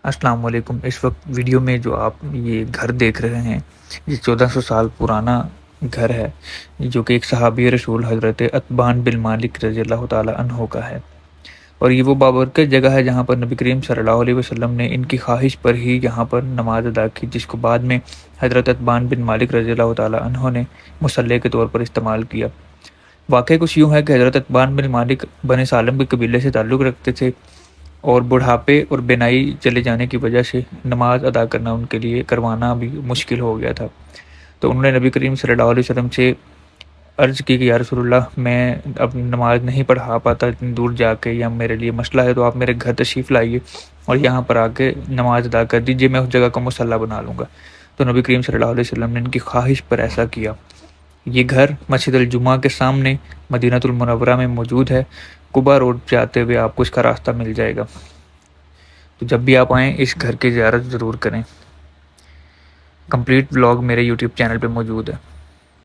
السلام علیکم۔ اس وقت ویڈیو میں جو آپ یہ گھر دیکھ رہے ہیں یہ 1400 سال پرانا گھر ہے، جو کہ ایک صحابی رسول حضرت عتبان بن مالک رضی اللہ تعالی عنہ کا ہے، اور یہ وہ بابرکت جگہ ہے جہاں پر نبی کریم صلی اللہ علیہ وسلم نے ان کی خواہش پر ہی یہاں پر نماز ادا کی، جس کو بعد میں حضرت عتبان بن مالک رضی اللہ تعالی عنہ نے مصلی کے طور پر استعمال کیا۔ واقعہ کچھ یوں ہے کہ حضرت عتبان بن مالک بنی سالم کے قبیلے سے تعلق رکھتے تھے، اور بڑھاپے اور بینائی چلے جانے کی وجہ سے نماز ادا کرنا ان کے لیے کروانا بھی مشکل ہو گیا تھا۔ تو انہوں نے نبی کریم صلی اللہ علیہ وسلم سے عرض کی کہ یا رسول اللہ، میں اب نماز نہیں پڑھا پاتا اتنی دور جا کے، یا میرے لیے مسئلہ ہے، تو آپ میرے گھر تشریف لائیے اور یہاں پر آ کے نماز ادا کر دیجیے، میں اس جگہ کو مصلی بنا لوں گا۔ تو نبی کریم صلی اللہ علیہ وسلم نے ان کی خواہش پر ایسا کیا۔ یہ گھر مسجد الجمعہ کے سامنے مدینہ المنورہ میں موجود ہے۔ قباء روڈ پہ آتے ہوئے آپ کو اس کا راستہ مل جائے گا۔ تو جب بھی آپ آئیں اس گھر کی زیارت ضرور کریں۔ کمپلیٹ ولاگ میرے یوٹیوب چینل پہ موجود ہے۔